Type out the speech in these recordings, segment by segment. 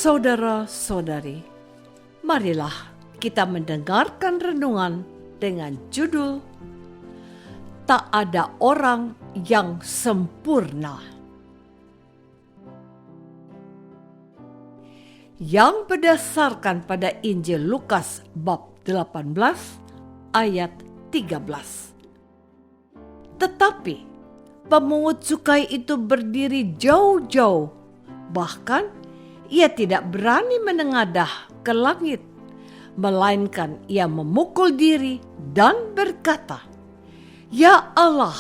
Saudara-saudari, marilah kita mendengarkan renungan dengan judul Tak Ada Orang yang Sempurna, yang berdasarkan pada Injil Lukas bab 18 ayat 13. Tetapi pemungut cukai itu berdiri jauh-jauh, bahkan ia tidak berani menengadah ke langit, melainkan ia memukul diri dan berkata, "Ya Allah,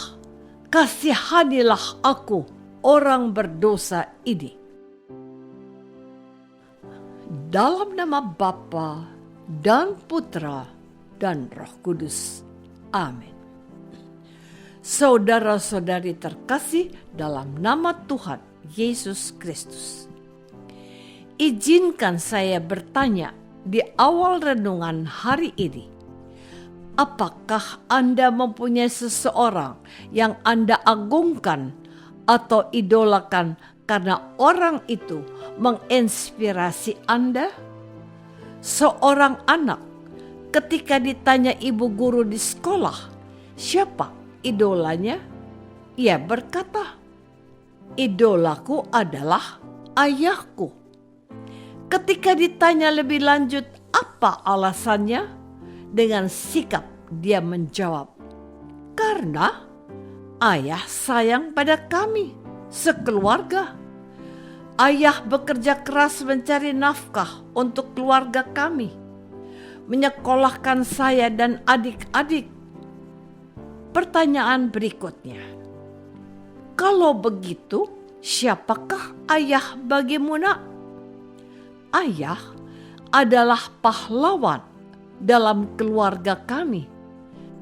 kasihanilah aku, orang berdosa ini." Dalam nama Bapa dan Putra dan Roh Kudus. Amin. Saudara-saudari terkasih dalam nama Tuhan Yesus Kristus, izinkan saya bertanya di awal renungan hari ini, apakah Anda mempunyai seseorang yang Anda agungkan atau idolakan karena orang itu menginspirasi Anda? Seorang anak ketika ditanya ibu guru di sekolah, siapa idolanya? Ia berkata, "Idolaku adalah ayahku." Ketika ditanya lebih lanjut apa alasannya, dengan sikap dia menjawab, "Karena ayah sayang pada kami sekeluarga. Ayah bekerja keras mencari nafkah untuk keluarga kami, menyekolahkan saya dan adik-adik." Pertanyaan berikutnya, kalau begitu, siapakah ayah bagimu, nak? Ayah adalah pahlawan dalam keluarga kami,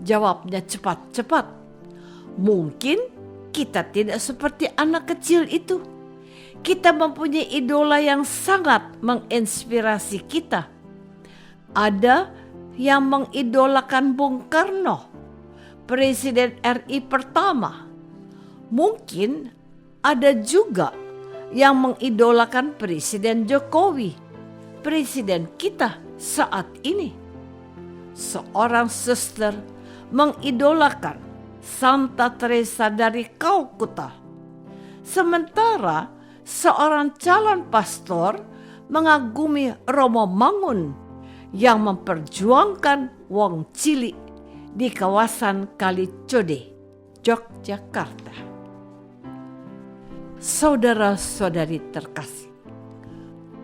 jawabnya cepat-cepat. Mungkin kita tidak seperti anak kecil itu. Kita mempunyai idola yang sangat menginspirasi kita. Ada yang mengidolakan Bung Karno, Presiden RI pertama. Mungkin ada juga yang mengidolakan Presiden Jokowi, presiden kita saat ini. Seorang suster mengidolakan Santa Teresa dari Kalkuta, sementara seorang calon pastor mengagumi Romo Mangun yang memperjuangkan wong cilik di kawasan Kalicode, Yogyakarta. Saudara-saudari terkasih,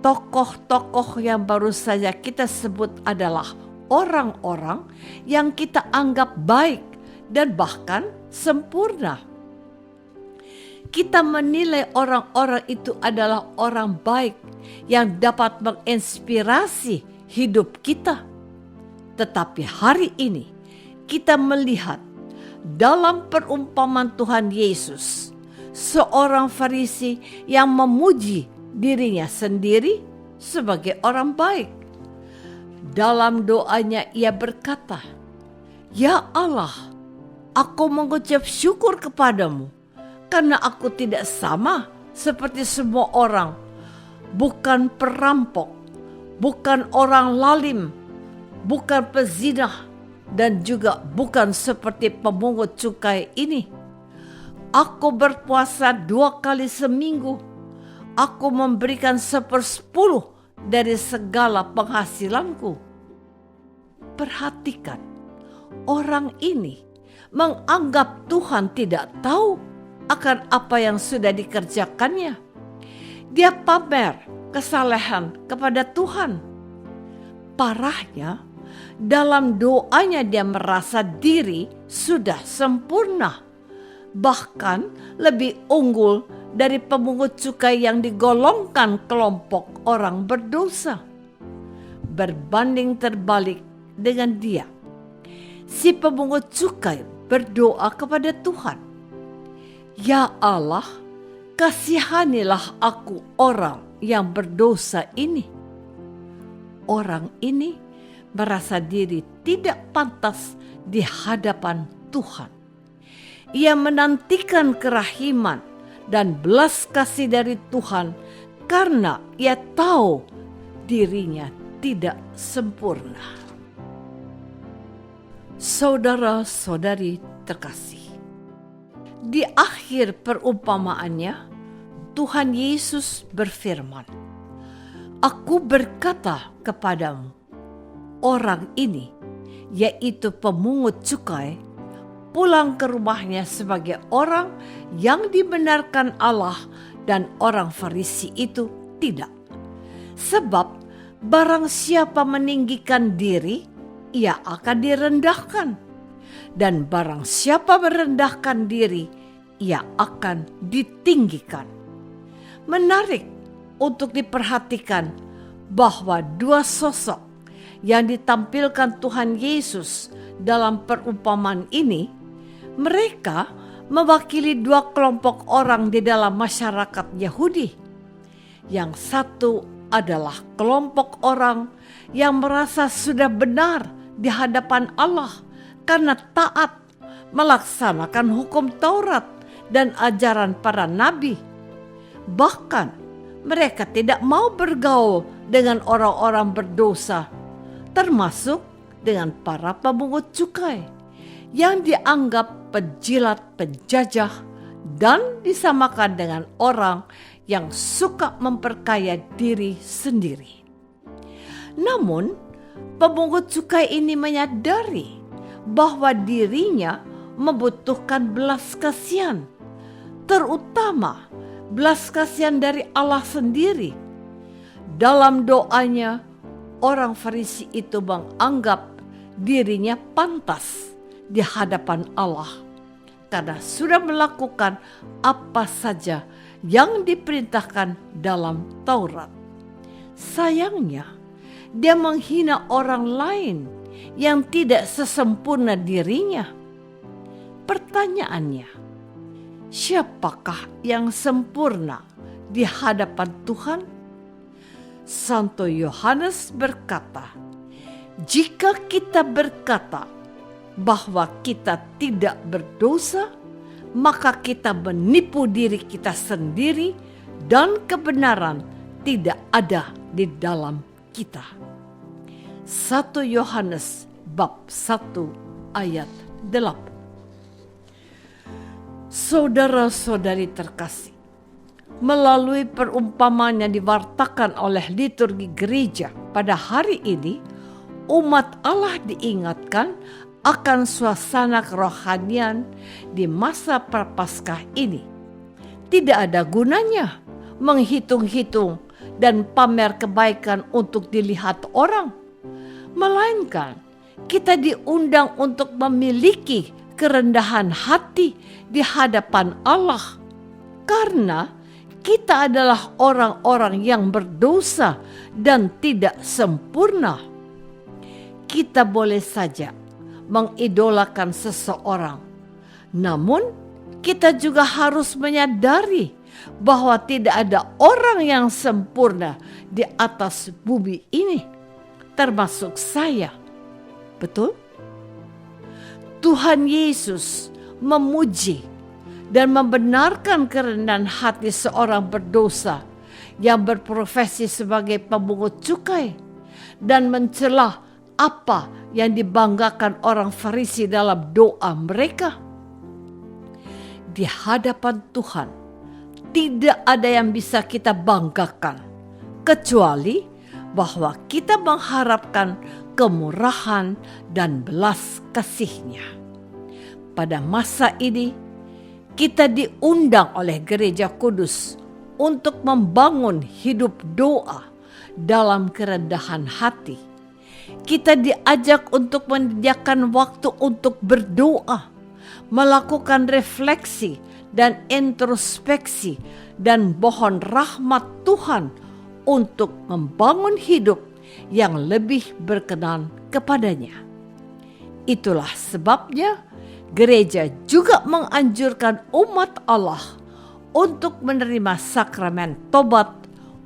tokoh-tokoh yang baru saja kita sebut adalah orang-orang yang kita anggap baik dan bahkan sempurna. Kita menilai orang-orang itu adalah orang baik yang dapat menginspirasi hidup kita. Tetapi hari ini kita melihat dalam perumpamaan Tuhan Yesus, seorang Farisi yang memuji dirinya sendiri sebagai orang baik. Dalam doanya ia berkata, "Ya Allah, aku mengucap syukur kepadamu karena aku tidak sama seperti semua orang, bukan perampok, bukan orang lalim, bukan pezinah, dan juga bukan seperti pemungut cukai ini. Aku berpuasa 2 kali seminggu. Aku memberikan 1/10 dari segala penghasilanku." Perhatikan, orang ini menganggap Tuhan tidak tahu akan apa yang sudah dikerjakannya. Dia pamer kesalehan kepada Tuhan. Parahnya, dalam doanya dia merasa diri sudah sempurna, bahkan lebih unggul dari pemungut cukai yang digolongkan kelompok orang berdosa. Berbanding terbalik dengan dia, si pemungut cukai berdoa kepada Tuhan, "Ya Allah, kasihanilah aku, orang yang berdosa ini." Orang ini merasa diri tidak pantas di hadapan Tuhan. Ia menantikan kerahiman dan belas kasih dari Tuhan karena ia tahu dirinya tidak sempurna. Saudara-saudari terkasih, di akhir perumpamaannya, Tuhan Yesus berfirman, "Aku berkata kepadamu, orang ini, yaitu pemungut cukai, pulang ke rumahnya sebagai orang yang dibenarkan Allah, dan orang Farisi itu tidak. Sebab barang siapa meninggikan diri, ia akan direndahkan. Dan barang siapa merendahkan diri, ia akan ditinggikan." Menarik untuk diperhatikan bahwa dua sosok yang ditampilkan Tuhan Yesus dalam perumpamaan ini, mereka mewakili dua kelompok orang di dalam masyarakat Yahudi. Yang satu adalah kelompok orang yang merasa sudah benar di hadapan Allah karena taat melaksanakan hukum Taurat dan ajaran para nabi. Bahkan mereka tidak mau bergaul dengan orang-orang berdosa, termasuk dengan para pemungut cukai yang dianggap penjilat penjajah dan disamakan dengan orang yang suka memperkaya diri sendiri. Namun, pemungut cukai ini menyadari bahwa dirinya membutuhkan belas kasihan, terutama belas kasihan dari Allah sendiri. Dalam doanya, orang Farisi itu menganggap dirinya pantas di hadapan Allah karena sudah melakukan apa saja yang diperintahkan dalam Taurat. Sayangnya, dia menghina orang lain yang tidak sesempurna dirinya. Pertanyaannya, siapakah yang sempurna di hadapan Tuhan? Santo Yohanes berkata, "Jika kita berkata bahwa kita tidak berdosa, maka kita menipu diri kita sendiri dan kebenaran tidak ada di dalam kita." 1 Yohanes bab 1 ayat 8. Saudara-saudari terkasih, melalui perumpamaan yang diwartakan oleh liturgi gereja pada hari ini, umat Allah diingatkan akan suasana kerohanian di masa prapaskah ini. Tidak ada gunanya menghitung-hitung dan pamer kebaikan untuk dilihat orang, melainkan kita diundang untuk memiliki kerendahan hati di hadapan Allah, karena kita adalah orang-orang yang berdosa dan tidak sempurna. Kita boleh saja mengidolakan seseorang, namun kita juga harus menyadari bahwa tidak ada orang yang sempurna di atas bumi ini, termasuk saya. Betul? Tuhan Yesus memuji dan membenarkan kerendahan hati seorang berdosa yang berprofesi sebagai pemungut cukai dan mencela apa yang dibanggakan orang Farisi dalam doa mereka. Di hadapan Tuhan tidak ada yang bisa kita banggakan kecuali bahwa kita mengharapkan kemurahan dan belas kasih-Nya. Pada masa ini kita diundang oleh Gereja Kudus untuk membangun hidup doa dalam kerendahan hati. Kita diajak untuk menyediakan waktu untuk berdoa, melakukan refleksi dan introspeksi, dan mohon rahmat Tuhan untuk membangun hidup yang lebih berkenan kepadanya. Itulah sebabnya gereja juga menganjurkan umat Allah untuk menerima sakramen tobat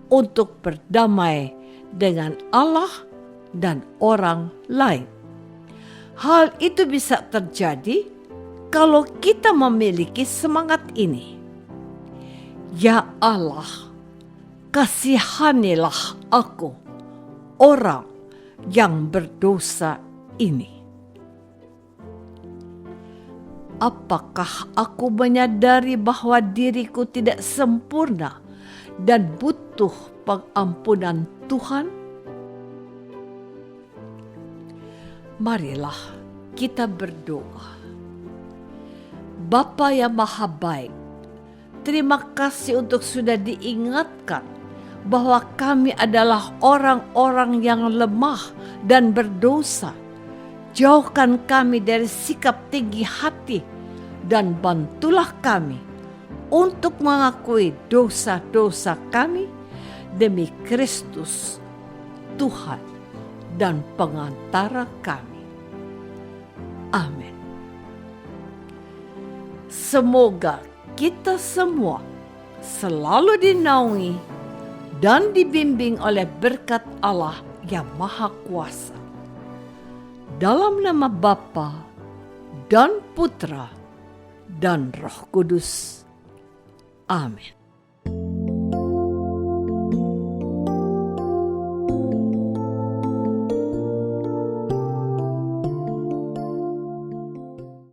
untuk berdamai dengan Allah dan orang lain. Hal itu bisa terjadi kalau kita memiliki semangat ini. Ya Allah, kasihanilah aku, orang yang berdosa ini. Apakah aku menyadari bahwa diriku tidak sempurna dan butuh pengampunan Tuhan? Marilah kita berdoa. Bapa yang Maha Baik, terima kasih untuk sudah diingatkan bahwa kami adalah orang-orang yang lemah dan berdosa. Jauhkan kami dari sikap tinggi hati dan bantulah kami untuk mengakui dosa-dosa kami demi Kristus, Tuhan dan pengantara kami. Amin. Semoga kita semua selalu dinaungi dan dibimbing oleh berkat Allah yang Maha Kuasa. Dalam nama Bapa dan Putra dan Roh Kudus. Amin.